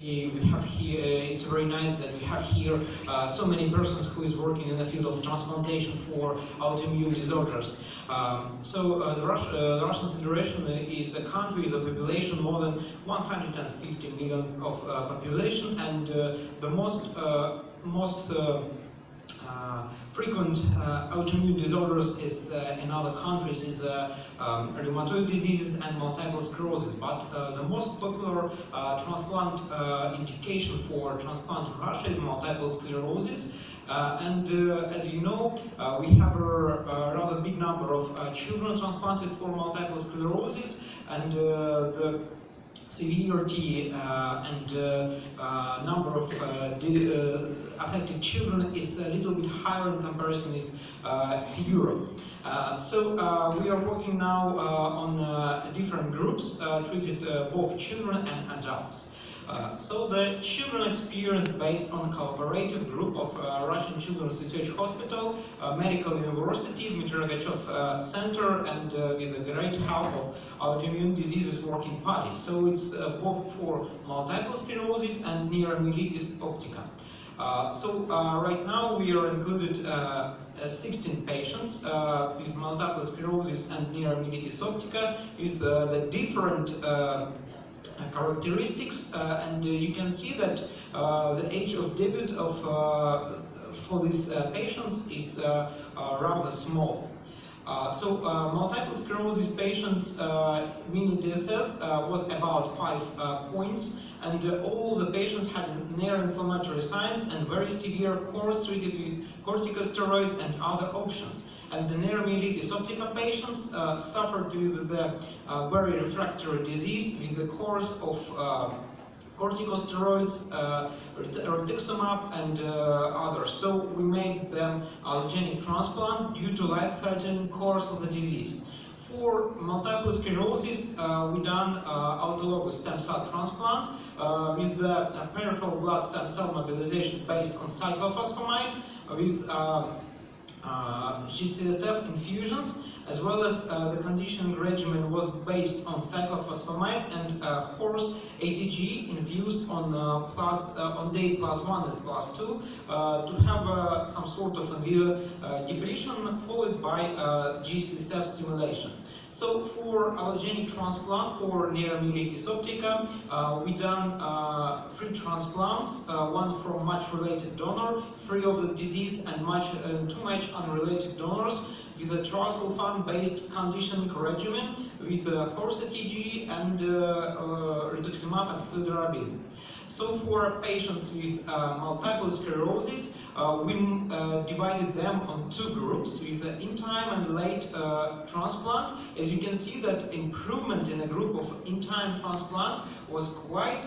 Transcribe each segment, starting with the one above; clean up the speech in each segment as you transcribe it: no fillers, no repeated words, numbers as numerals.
We have here, it's very nice that we have here so many persons who is working in the field of transplantation for autoimmune disorders. The Russian Federation is a country with a population more than 150 million of population, and the most frequent autoimmune disorders is in other countries is rheumatoid diseases and multiple sclerosis, but the most popular transplant indication for transplant in Russia is multiple sclerosis. As you know, we have a rather big number of children transplanted for multiple sclerosis, and the severity and number of affected children is a little bit higher in comparison with Europe. We are working now on different groups, treated both children and adults. The children experience based on a collaborative group of Russian Children's Research Hospital, Medical University, Dmitry Rogachev Center, and with the great help of autoimmune diseases working parties. So it's both for multiple sclerosis and neuromyelitis optica. Right now we are included 16 patients with multiple sclerosis and neuromyelitis optica with the different characteristics, and you can see that the age of debut for these patients is rather small. Multiple sclerosis patients mini DSS was about 5 points, and all the patients had neuroinflammatory signs and very severe course treated with corticosteroids and other options. And the neuromyelitis optica patients suffered with the very refractory disease with the course of corticosteroids, rituximab, and others. So we made them allogeneic transplant due to life-threatening course of the disease. For multiple sclerosis, we done autologous stem cell transplant with the peripheral blood stem cell mobilization based on cyclophosphamide with G-CSF infusions, as well as the conditioning regimen was based on cyclophosphamide and horse ATG infused on day +1 and +2 to have some sort of depletion followed by G-CSF stimulation. So for allogeneic transplant for neuromyelitis optica, we done 3 transplants, one from match-related donor, free of the disease, and 2 match unrelated donors with a triosulfan-based conditioning regimen with horse ATG and rituximab and fludarabine. So for patients with multiple sclerosis, we divided them on 2 groups with the in-time and late transplant. As you can see that improvement in a group of in-time transplant was quite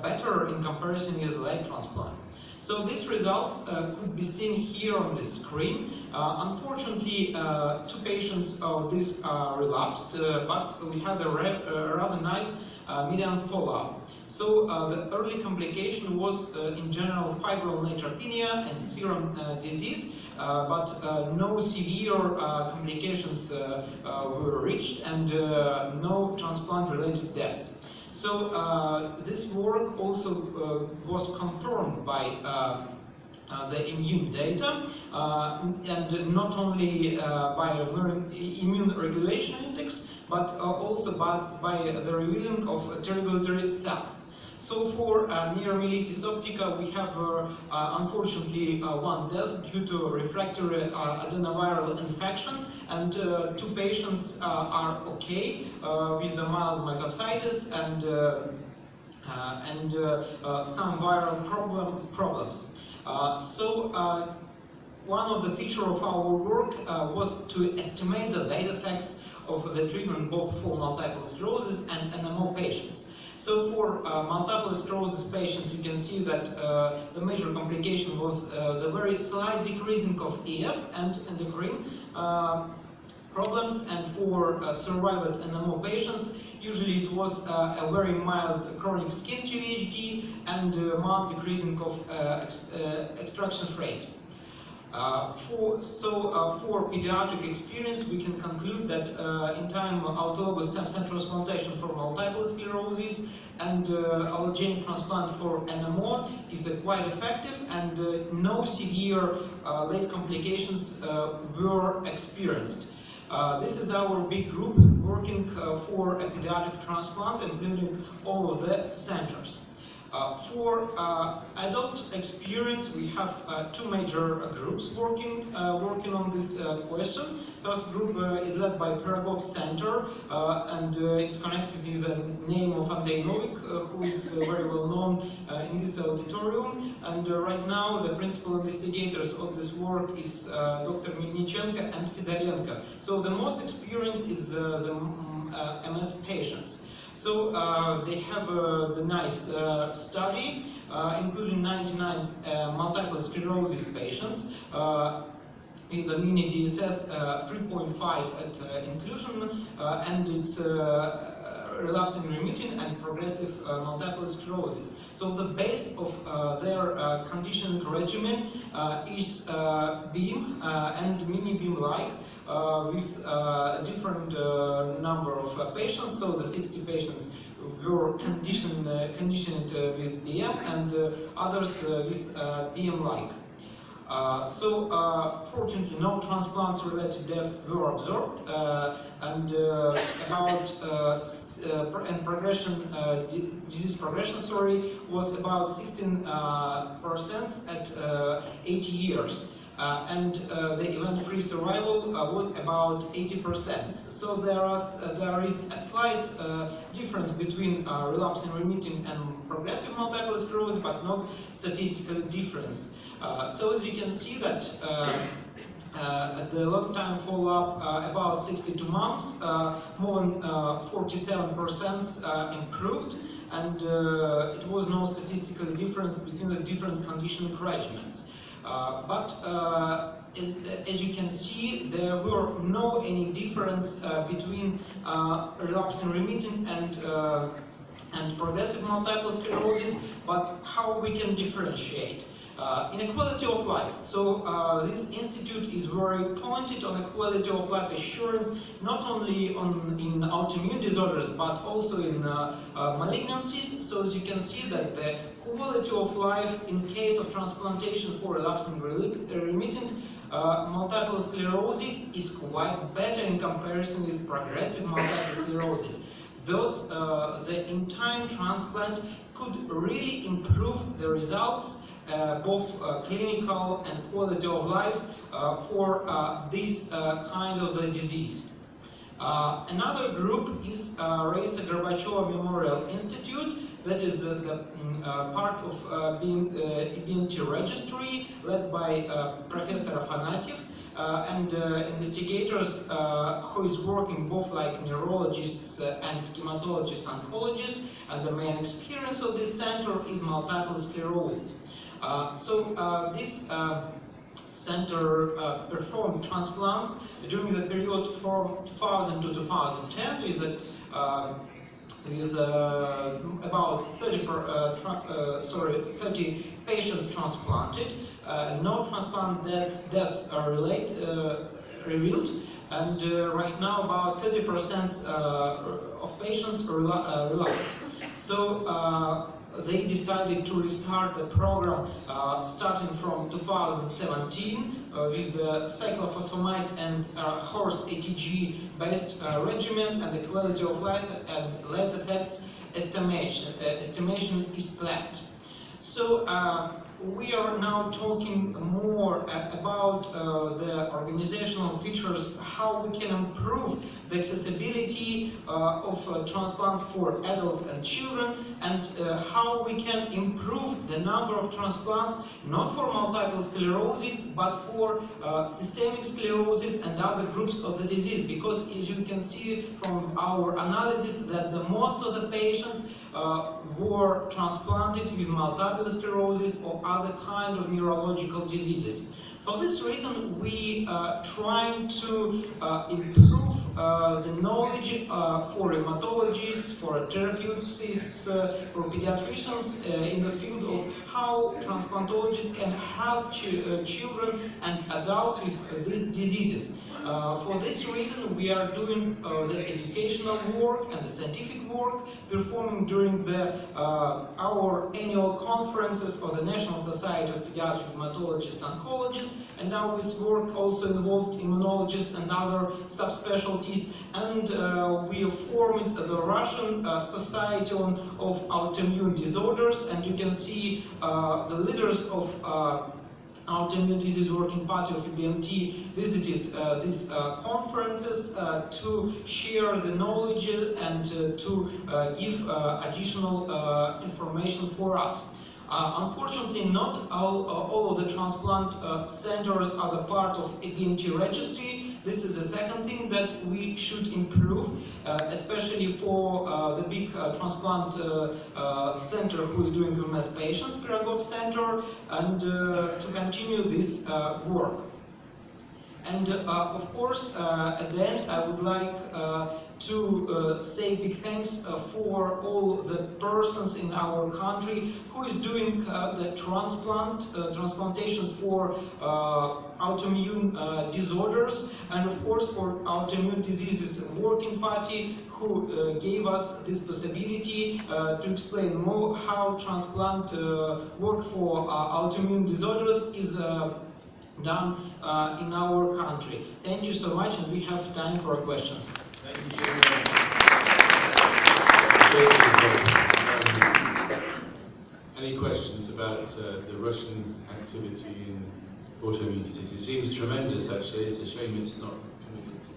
better in comparison with the late transplant. So these results could be seen here on the screen. Unfortunately, 2 patients of this relapsed, but we had a rather nice median follow-up. So the early complication was in general febrile neutropenia and serum disease, but no severe complications were reached, and no transplant-related deaths. So this work also was confirmed by the immune data, and not only by immune regulation index, but also by the revealing of T-regulatory cells. So for neuromyelitis optica, we have unfortunately 1 death due to refractory adenoviral infection, and 2 patients are okay with the mild myositis and some viral problems. One of the features of our work was to estimate the late effects of the treatment both for multiple sclerosis and NMO patients. So for multiple sclerosis patients, you can see that the major complication was the very slight decreasing of EF and endocrine problems, and for survived NMO patients, usually it was a very mild chronic skin GVHD and mild decreasing of extraction rate. For pediatric experience, we can conclude that in time autologous stem cell transplantation for multiple sclerosis and allogeneic transplant for NMO is quite effective, and no severe late complications were experienced. This is our big group working for a pediatric transplant, including all of the centers. For adult experience, we have two major groups working on this question. First group is led by Pirogov Center, and it's connected with the name of Andrei Novik, who is very well known in this auditorium. And right now, the principal investigators of this work is Dr. Melnichenko and Fedorenko. So the most experience is the MS patients. So they have the nice study, including 99 multiple sclerosis patients with a mini DSS 3.5 at inclusion, and it's relapsing remitting and progressive multiple sclerosis. So the base of their conditioning regimen is beam and mini beam-like with a different number of patients. So the 60 patients were conditioned with BM and others with BM-like. Fortunately, no transplants-related deaths were observed, and disease progression, was about 16% at 80 years. And the event-free survival was about 80%. So there is a slight difference between relapsing remitting and progressive multiple sclerosis, but not statistical difference. So as you can see that at the long-time follow-up, about 62 months, more than 47% improved, and it was no statistical difference between the different conditioning regimens. But as you can see, there were no any difference between relapsing remitting and progressive multiple sclerosis. But how we can differentiate? Inequality of life. So this institute is very pointed on a quality of life assurance, not only in autoimmune disorders, but also in malignancies. So as you can see that the quality of life in case of transplantation for relapsing remitting multiple sclerosis is quite better in comparison with progressive multiple sclerosis. Thus, the in-time transplant could really improve the results, both clinical and quality of life for this kind of the disease. Another group is Raisa Gorbacheva Memorial Institute, that is the part of Ebmt registry led by Professor Afanasyev, and investigators who is working both like neurologists and hematologists, oncologists, and the main experience of this center is multiple sclerosis. This center performed transplants during the period from 2000 to 2010 with about 30 patients transplanted. No transplant deaths are revealed, and right now about 30% of patients relapsed. So they decided to restart the program starting from 2017 with the cyclophosphamide and Hsct based regimen, and the quality of life and health effects estimation is planned. So we are now talking more about the organizational features, how we can improve the accessibility of transplants for adults and children, and how we can improve the number of transplants, not for multiple sclerosis, but for systemic sclerosis and other groups of the disease. Because as you can see from our analysis, that the most of the patients were transplanted with multiple sclerosis or other kind of neurological diseases. For this reason, we trying to improve the knowledge for rheumatologists, for therapeutists, for pediatricians in the field of how transplantologists can help children and adults with these diseases. For this reason, we are doing the educational work and the scientific work performing during our annual conferences of the National Society of Pediatric Hematologists and Oncologists, and now this work also involved immunologists and other subspecialties, and we formed the Russian Society of Autoimmune Disorders, and you can see the leaders of Autoimmune Disease Working Party of Ebmt visited these conferences to share the knowledge and to give additional information for us. Unfortunately, not all of the transplant centers are the part of Ebmt registry. This is the second thing that we should improve, especially for the big transplant center who is doing MS patients, Pirogov Center, and to continue this work. And of course, at the end, I would like to say big thanks for all the persons in our country who is doing the transplantations for autoimmune disorders, and of course for Autoimmune Diseases Working Party, who gave us this possibility to explain more how transplant work for autoimmune disorders is done in our country. Thank you so much, and we have time for questions. Thank you. Any questions about the Russian activity in autoimmune disease? It seems tremendous, actually. It's a shame it's not coming into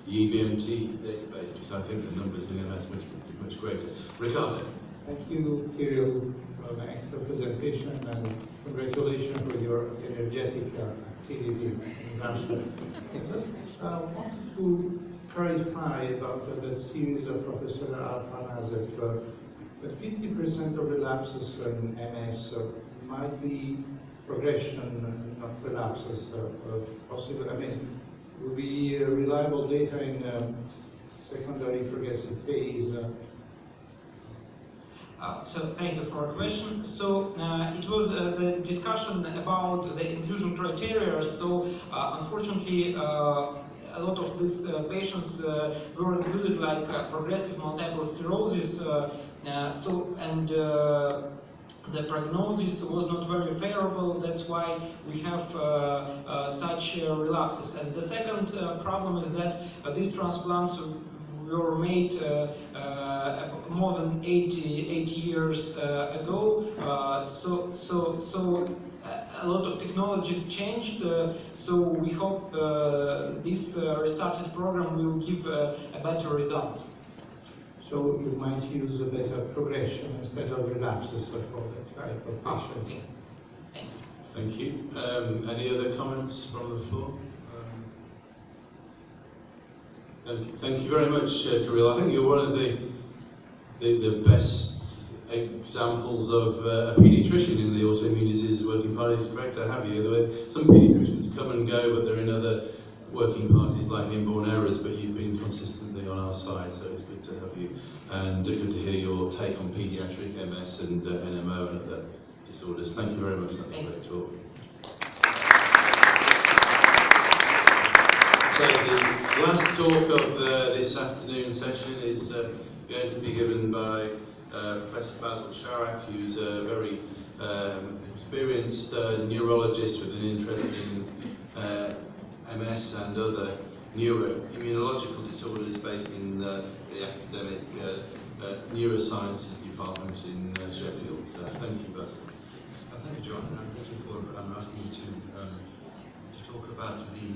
the Ebmt database, because I think the numbers in MS are much greater. Ricardo. Thank you, Kirill, for an excellent presentation, and congratulations for your energetic activity in Russia. I just wanted to clarify about the series of Professor Afanasev, that 50% of relapses in MS might be progression, not relapses, possible. I mean, will be reliable data in secondary progressive phase. So thank you for your question. So it was the discussion about the inclusion criteria. So unfortunately, a lot of these patients were included, like progressive multiple sclerosis. The prognosis was not very favorable. That's why we have such relapses. And the second problem is that these transplants were made more than 80 years ago. So a lot of technologies changed. So we hope this restarted program will give better results. So you might use a better progression instead of relapses for that type of patients. Thanks. Thank you. Any other comments from the floor? Thank you very much, Kirill. I think you're one of the best examples of a paediatrician in the Autoimmune Diseases Working Party. It's great to have you. Some paediatricians come and go, but they're in other working parties like Inborn Errors, but you've been consistently on our side, so it's good to have you. And good to hear your take on paediatric MS and NMO and other disorders. Thank you very much. That was a great talk. So the last talk of this afternoon session is going to be given by Professor Basil Sharak, who's a very experienced neurologist with an interest in MS and other neuroimmunological disorders, based in the academic neurosciences department in Sheffield. Thank you, Basil. Thank you, John, and thank you for asking me to talk about the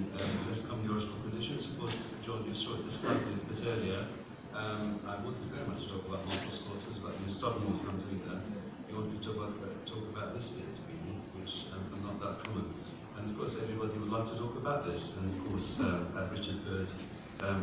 Hsct neurological conditions. Of course, John, you showed this slide a bit earlier. I wanted very much to talk about multiple sclerosis, but you're stopping me from doing that. You want me to talk about this bit, really, which are not that common. And of course, everybody would like to talk about this. And of course, Richard Bird